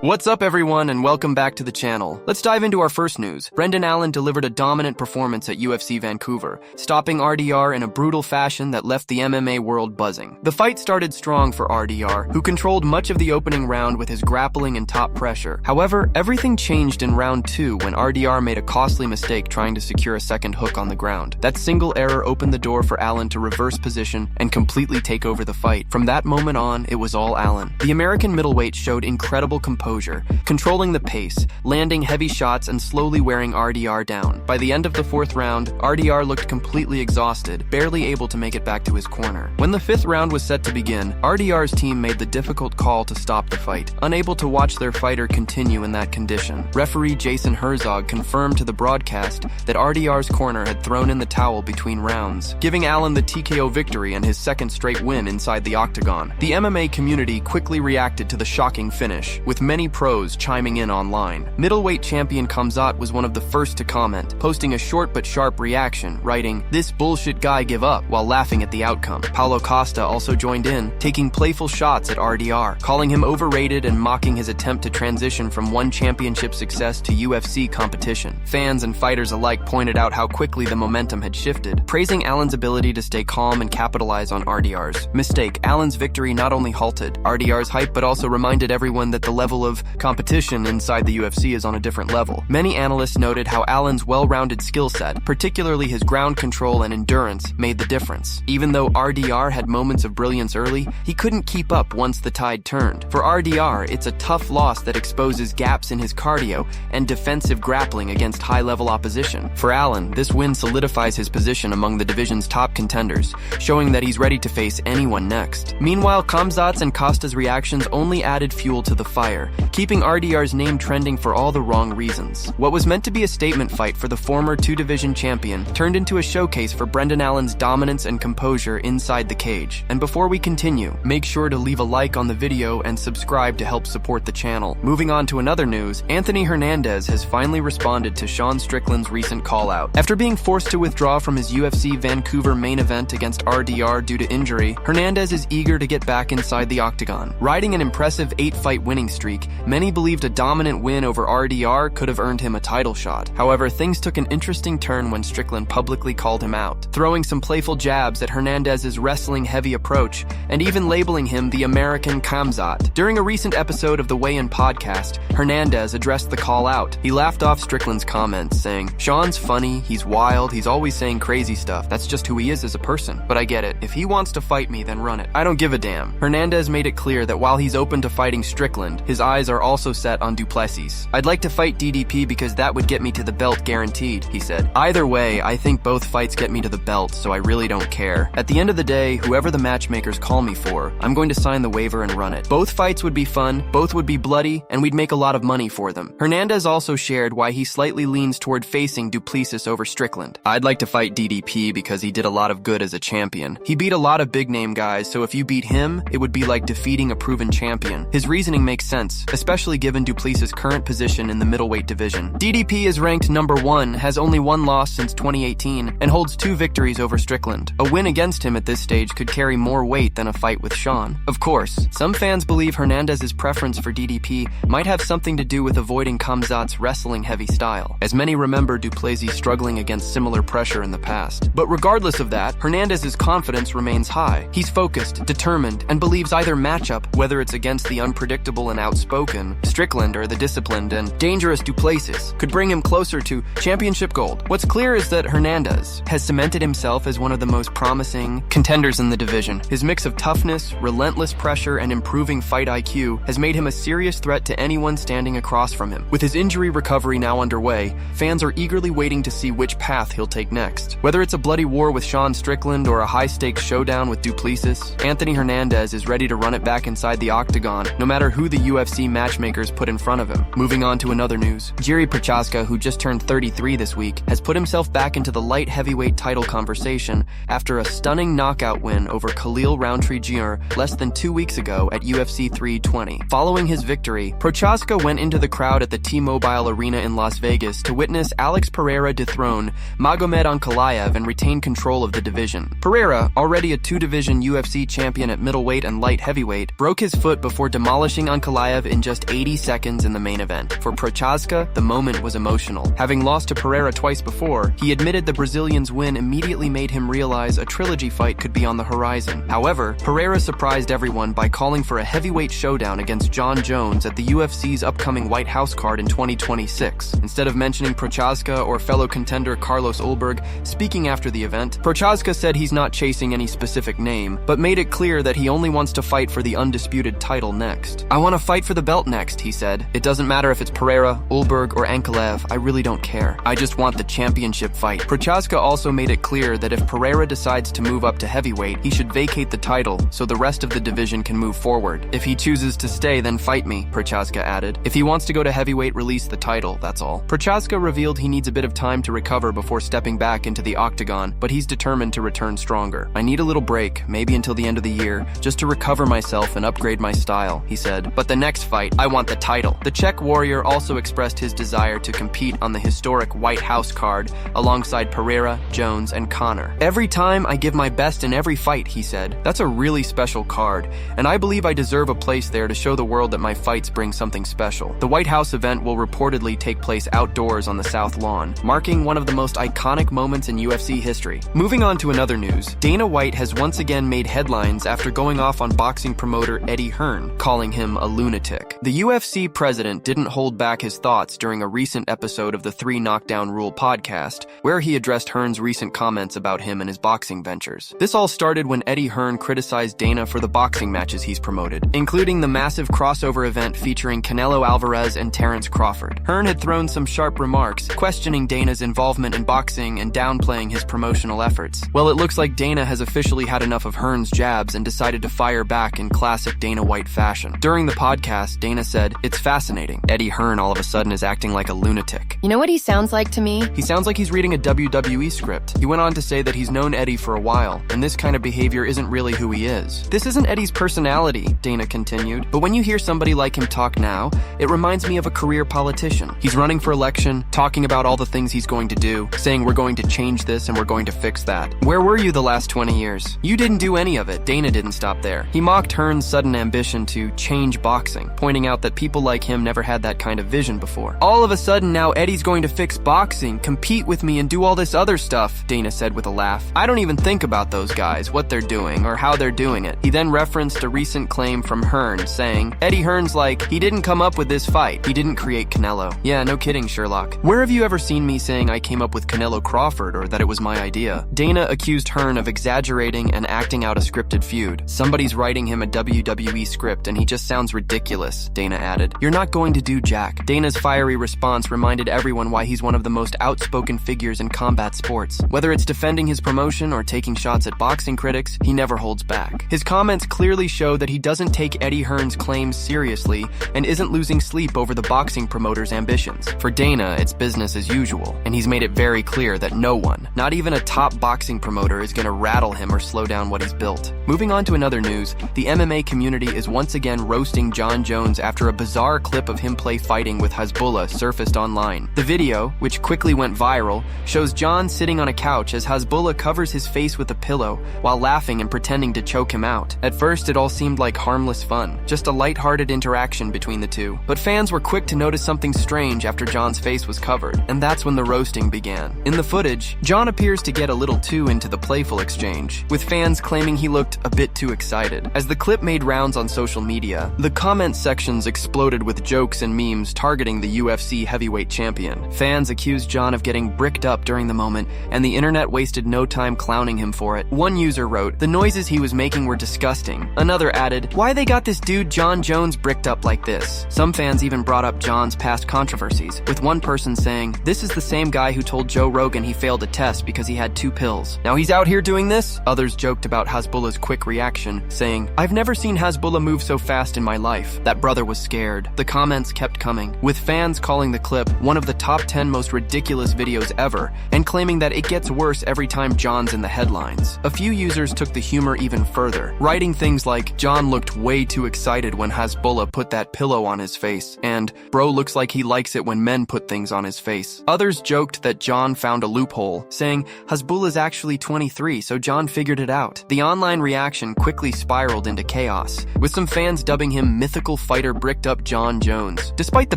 What's up everyone and welcome back to the channel. Let's dive into our first news. Brendan Allen delivered a dominant performance at UFC Vancouver, stopping RDR in a brutal fashion that left the MMA world buzzing. The fight started strong for RDR, who controlled much of the opening round with his grappling and top pressure. However, everything changed in round 2 when RDR made a costly mistake trying to secure a second hook on the ground. That single error opened the door for Allen to reverse position and completely take over the fight. From that moment on, it was all Allen. The American middleweight showed incredible composure, controlling the pace, landing heavy shots and slowly wearing RDR down. By the end of the 4th round, RDR looked completely exhausted, barely able to make it back to his corner. When the 5th round was set to begin, RDR's team made the difficult call to stop the fight, unable to watch their fighter continue in that condition. Referee Jason Herzog confirmed to the broadcast that RDR's corner had thrown in the towel between rounds, giving Allen the TKO victory and his 2nd straight win inside the octagon. The MMA community quickly reacted to the shocking finish, with many pros chiming in online. Middleweight champion Khamzat was one of the first to comment, posting a short but sharp reaction, writing, "This bullshit guy give up," while laughing at the outcome. Paulo Costa also joined in, taking playful shots at RDR, calling him overrated and mocking his attempt to transition from one championship success to UFC competition. Fans and fighters alike pointed out how quickly the momentum had shifted, praising Allen's ability to stay calm and capitalize on RDR's mistake. Allen's victory not only halted RDR's hype but also reminded everyone that the level of competition inside the UFC is on a different level. Many analysts noted how Allen's well-rounded skill set, particularly his ground control and endurance, made the difference. Even though RDR had moments of brilliance early, he couldn't keep up once the tide turned. For RDR, it's a tough loss that exposes gaps in his cardio and defensive grappling against high-level opposition. For Allen, this win solidifies his position among the division's top contenders, showing that he's ready to face anyone next. Meanwhile, Khamzat's and Costa's reactions only added fuel to the fire, keeping RDR's name trending for all the wrong reasons. What was meant to be a statement fight for the former 2-division champion turned into a showcase for Brendan Allen's dominance and composure inside the cage. And before we continue, make sure to leave a like on the video and subscribe to help support the channel. Moving on to another news, Anthony Hernandez has finally responded to Sean Strickland's recent call-out. After being forced to withdraw from his UFC Vancouver main event against RDR due to injury, Hernandez is eager to get back inside the octagon. Riding an impressive 8-fight winning streak, many believed a dominant win over RDR could have earned him a title shot. However, things took an interesting turn when Strickland publicly called him out, throwing some playful jabs at Hernandez's wrestling-heavy approach and even labeling him the American Khamzat. During a recent episode of the Weigh-In podcast, Hernandez addressed the call out. He laughed off Strickland's comments, saying, "Sean's funny, he's wild, he's always saying crazy stuff. That's just who he is as a person. But I get it. If he wants to fight me, then run it. I don't give a damn." Hernandez made it clear that while he's open to fighting Strickland, his eyes are also set on Duplessis. "I'd like to fight DDP because that would get me to the belt guaranteed," he said. "Either way, I think both fights get me to the belt, so I really don't care. At the end of the day, whoever the matchmakers call me for, I'm going to sign the waiver and run it. Both fights would be fun, both would be bloody, and we'd make a lot of money for them." Hernandez also shared why he slightly leans toward facing Duplessis over Strickland. "I'd like to fight DDP because he did a lot of good as a champion. He beat a lot of big-name guys, so if you beat him, it would be like defeating a proven champion." His reasoning makes sense, especially given Duplessis' current position in the middleweight division. DDP is ranked number 1, has only 1 loss since 2018, and holds 2 victories over Strickland. A win against him at this stage could carry more weight than a fight with Sean. Of course, some fans believe Hernandez's preference for DDP might have something to do with avoiding Khamzat's wrestling-heavy style, as many remember Duplessis struggling against similar pressure in the past. But regardless of that, Hernandez's confidence remains high. He's focused, determined, and believes either matchup, whether it's against the unpredictable and outspoken Strickland or the disciplined and dangerous Duplessis, could bring him closer to championship gold. What's clear is that Hernandez has cemented himself as one of the most promising contenders in the division. His mix of toughness, relentless pressure, and improving fight IQ has made him a serious threat to anyone standing across from him. With his injury recovery now underway, fans are eagerly waiting to see which path he'll take next. Whether it's a bloody war with Sean Strickland or a high-stakes showdown with Duplessis, Anthony Hernandez is ready to run it back inside the octagon, no matter who the UFC matchmakers put in front of him. Moving on to another news, Jiri Prochazka, who just turned 33 this week, has put himself back into the light heavyweight title conversation after a stunning knockout win over Khalil Roundtree Jr. less than 2 weeks ago at UFC 320. Following his victory, Prochazka went into the crowd at the T-Mobile Arena in Las Vegas to witness Alex Pereira dethrone Magomed Ankalaev and retain control of the division. Pereira, already a 2-division UFC champion at middleweight and light heavyweight, broke his foot before demolishing Ankalaev in just 80 seconds in the main event. For Prochazka, the moment was emotional. Having lost to Pereira twice before, he admitted the Brazilian's win immediately made him realize a trilogy fight could be on the horizon. However, Pereira surprised everyone by calling for a heavyweight showdown against Jon Jones at the UFC's upcoming White House card in 2026. Instead of mentioning Prochazka or fellow contender Carlos Ulberg, speaking after the event, Prochazka said he's not chasing any specific name, but made it clear that he only wants to fight for the undisputed title next. "I want to fight for the belt next," he said. "It doesn't matter if it's Pereira, Ulberg, or Ankalaev, I really don't care. I just want the championship fight." Prochazka also made it clear that if Pereira decides to move up to heavyweight, he should vacate the title so the rest of the division can move forward. "If he chooses to stay, then fight me," Prochazka added. "If he wants to go to heavyweight, release the title, that's all." Prochazka revealed he needs a bit of time to recover before stepping back into the octagon, but he's determined to return stronger. "I need a little break, maybe until the end of the year, just to recover myself and upgrade my style," he said. "But the next fight, I want the title." The Czech warrior also expressed his desire to compete on the historic White House card alongside Pereira, Jones, and Conor. "Every time I give my best in every fight," he said. "That's a really special card, and I believe I deserve a place there to show the world that my fights bring something special." The White House event will reportedly take place outdoors on the South Lawn, marking one of the most iconic moments in UFC history. Moving on to another news, Dana White has once again made headlines after going off on boxing promoter Eddie Hearn, calling him a lunatic. The UFC president didn't hold back his thoughts during a recent episode of the 3 Knockdown Rule podcast, where he addressed Hearn's recent comments about him and his boxing ventures. This all started when Eddie Hearn criticized Dana for the boxing matches he's promoted, including the massive crossover event featuring Canelo Alvarez and Terence Crawford. Hearn had thrown some sharp remarks, questioning Dana's involvement in boxing and downplaying his promotional efforts. Well, it looks like Dana has officially had enough of Hearn's jabs and decided to fire back in classic Dana White fashion. During the podcast, Dana said, "It's fascinating. Eddie Hearn all of a sudden is acting like a lunatic. You know what he sounds like to me? He sounds like he's reading a WWE script." He went on to say that he's known Eddie for a while, and this kind of behavior isn't really who he is. "This isn't Eddie's personality," Dana continued, "but when you hear somebody like him talk now, it reminds me of a career politician. He's running for election, talking about all the things he's going to do, saying we're going to change this and we're going to fix that. Where were you the last 20 years? You didn't do any of it." Dana didn't stop there. He mocked Hearn's sudden ambition to change boxing, pointing out that people like him never had that kind of vision before. "All of a sudden now Eddie's going to fix boxing, compete with me, and do all this other stuff," Dana said with a laugh. "I don't even think about those guys, what they're doing, or how they're doing it." He then referenced a recent claim from Hearn, saying, "Eddie Hearn's like, he didn't come up with this fight. He didn't create Canelo." Yeah, no kidding, Sherlock. "Where have you ever seen me saying I came up with Canelo Crawford or that it was my idea?" Dana accused Hearn of exaggerating and acting out a scripted feud. "Somebody's writing him a WWE script and he just sounds ridiculous," Dana added. "You're not going to do jack." Dana's fiery response reminded everyone why he's one of the most outspoken figures in combat sports. Whether it's defending his promotion or taking shots at boxing critics, he never holds back. His comments clearly show that he doesn't take Eddie Hearn's claims seriously and isn't losing sleep over the boxing promoter's ambitions. For Dana, it's business as usual, and he's made it very clear that no one, not even a top boxing promoter, is going to rattle him or slow down what he's built. Moving on to another news, the MMA community is once again roasting Jon Jones after a bizarre clip of him fighting with Hasbulla surfaced online. The video, which quickly went viral, shows Jon sitting on a couch as Hasbulla covers his face with a pillow while laughing and pretending to choke him out. At first, it all seemed like harmless fun, just a lighthearted interaction between the two. But fans were quick to notice something strange after Jon's face was covered, and that's when the roasting began. In the footage, Jon appears to get a little too into the playful exchange, with fans claiming he looked a bit too excited. As the clip made rounds on social media, the comment sections exploded with jokes and memes targeting the UFC heavyweight champion. Fans accused Jon of getting bricked up during the moment, and the internet wasted no time clowning him for it. One user wrote, "The noises he was making were disgusting." Another added, "Why they got this dude Jon Jones bricked up like this?" Some fans even brought up Jon's past controversies, with one person saying, "This is the same guy who told Joe Rogan he failed a test because he had 2 pills. Now he's out here doing this?" Others joked about Hasbulla's quick reaction, saying, "I've never seen Hasbulla move so fast in my life. That brother was scared." The comments kept coming, with fans calling the clip one of the top 10 most ridiculous videos ever, and claiming that it gets worse every time Jon's in the headlines. A few users took the humor even further, writing things like, "Jon looked way too excited when Hasbulla put that pillow on his face," and "Bro looks like he likes it when men put things on his face." Others joked that Jon found a loophole, saying, "Hasbulla's actually 23, so Jon figured it out." The online reaction quickly spiraled into chaos, with some fans dubbing him Mythical Fighter fighter bricked up Jon Jones. Despite the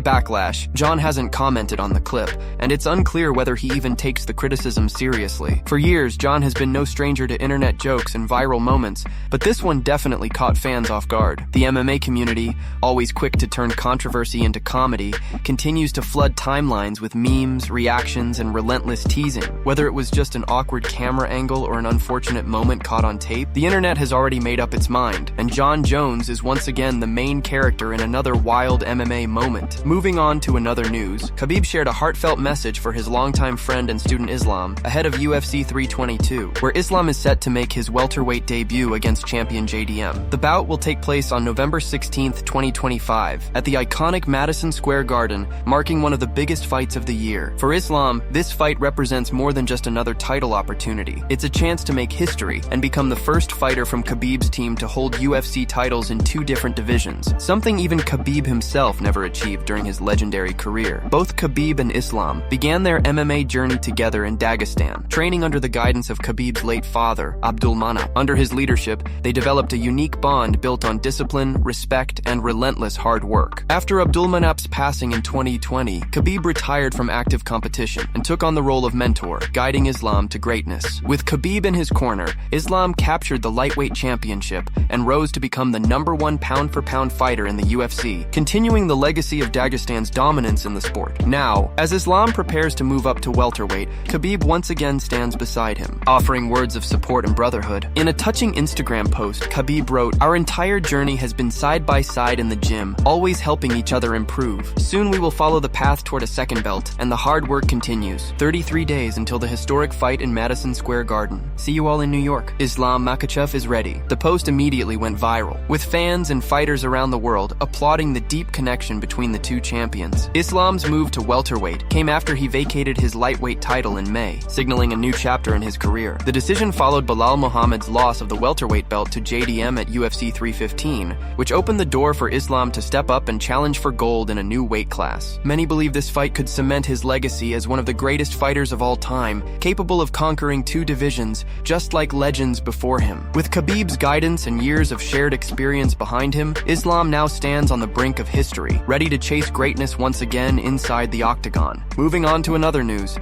backlash, Jon hasn't commented on the clip, and it's unclear whether he even takes the criticism seriously. For years, Jon has been no stranger to internet jokes and viral moments, but this one definitely caught fans off guard. The MMA community, always quick to turn controversy into comedy, continues to flood timelines with memes, reactions, and relentless teasing. Whether it was just an awkward camera angle or an unfortunate moment caught on tape, the internet has already made up its mind, and Jon Jones is once again the main character in another wild MMA moment. Moving on to another news, Khabib shared a heartfelt message for his longtime friend and student Islam ahead of UFC 322, where Islam is set to make his welterweight debut against champion JDM. The bout will take place on November 16, 2025, at the iconic Madison Square Garden, marking one of the biggest fights of the year. For Islam, this fight represents more than just another title opportunity. It's a chance to make history and become the first fighter from Khabib's team to hold UFC titles in 2 different divisions, something even Khabib himself never achieved during his legendary career. Both Khabib and Islam began their MMA journey together in Dagestan, training under the guidance of Khabib's late father, Abdulmanap. Under his leadership, they developed a unique bond built on discipline, respect, and relentless hard work. After Abdulmanap's passing in 2020, Khabib retired from active competition and took on the role of mentor, guiding Islam to greatness. With Khabib in his corner, Islam captured the lightweight championship and rose to become the #1 pound-for-pound fighter in the UFC, continuing the legacy of Dagestan's dominance in the sport. Now, as Islam prepares to move up to welterweight, Khabib once again stands beside him, offering words of support and brotherhood. In a touching Instagram post, Khabib wrote, "Our entire journey has been side by side in the gym, always helping each other improve. Soon we will follow the path toward a second belt, and the hard work continues. 33 days until the historic fight in Madison Square Garden. See you all in New York. Islam Makhachev is ready." The post immediately went viral, with fans and fighters around the world applauding the deep connection between the two champions. Islam's move to welterweight came after he vacated his lightweight title in May, signaling a new chapter in his career. The decision followed Belal Muhammad's loss of the welterweight belt to JDM at UFC 315, which opened the door for Islam to step up and challenge for gold in a new weight class. Many believe this fight could cement his legacy as one of the greatest fighters of all time, capable of conquering 2 divisions, just like legends before him. With Khabib's guidance and years of shared experience behind him, Islam now stands on the brink of history, ready to chase greatness once again inside the octagon. Moving on to another news,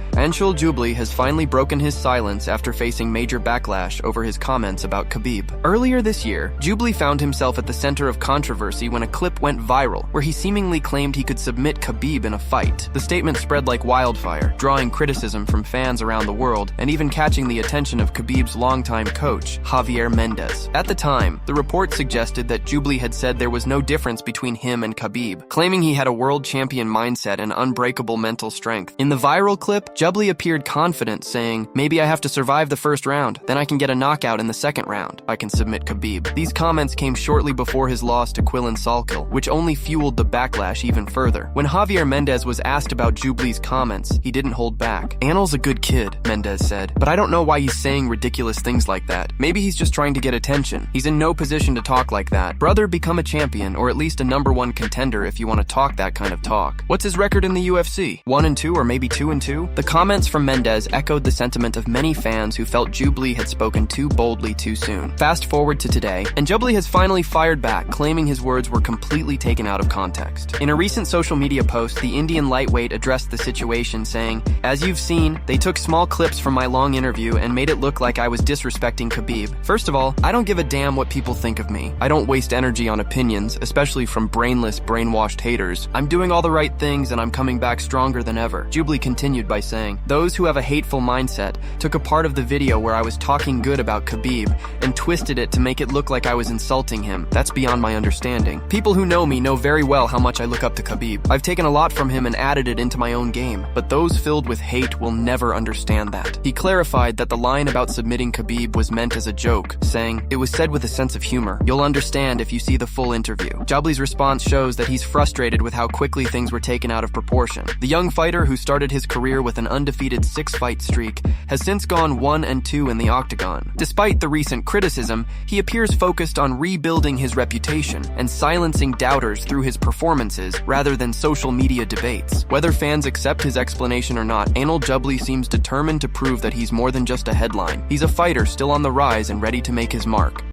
Jubli has finally broken his silence after facing major backlash over his comments about Khabib. Earlier this year, Jubli found himself at the center of controversy when a clip went viral, where he seemingly claimed he could submit Khabib in a fight. The statement spread like wildfire, drawing criticism from fans around the world, and even catching the attention of Khabib's longtime coach, Javier Mendez. At the time, the report suggested that Jubli had said there was no difference between him and Khabib, claiming he had a world champion mindset and unbreakable mental strength. In the viral clip, Jubli appeared confident, saying, "Maybe I have to survive the first round, then I can get a knockout in the second round. I can submit Khabib." These comments came shortly before his loss to Quillan Salkill, which only fueled the backlash even further. When Javier Mendez was asked about Jubli's comments, he didn't hold back. "Anil's a good kid," Mendez said, "but I don't know why he's saying ridiculous things like that. Maybe he's just trying to get attention. He's in no position to talk like that. Brother, become a champion, or at least a #1 contender if you want to talk that kind of talk. What's his record in the UFC? 1-2 or maybe 2-2? The comments from Mendez echoed the sentiment of many fans who felt Jubli had spoken too boldly too soon. Fast forward to today, and Jubli has finally fired back, claiming his words were completely taken out of context. In a recent social media post, the Indian lightweight addressed the situation, saying, "As you've seen, they took small clips from my long interview and made it look like I was disrespecting Khabib. First of all, I don't give a damn what people think of me. I don't waste energy on opinions, especially from brainless, brainwashed haters. I'm doing all the right things and I'm coming back stronger than ever." Jubli continued by saying, "Those who have a hateful mindset took a part of the video where I was talking good about Khabib and twisted it to make it look like I was insulting him. That's beyond my understanding. People who know me know very well how much I look up to Khabib. I've taken a lot from him and added it into my own game, but those filled with hate will never understand that." He clarified that the line about submitting Khabib was meant as a joke, saying, "It was said with a sense of humor. You'll understand if you see the full interview." Jubli's response shows that he's frustrated with how quickly things were taken out of proportion. The young fighter, who started his career with an undefeated 6-fight streak, has since gone 1-2 in the octagon. Despite the recent criticism, he appears focused on rebuilding his reputation and silencing doubters through his performances rather than social media debates. Whether fans accept his explanation or not, Jubli seems determined to prove that he's more than just a headline. He's a fighter still on the rise and ready to make his mark.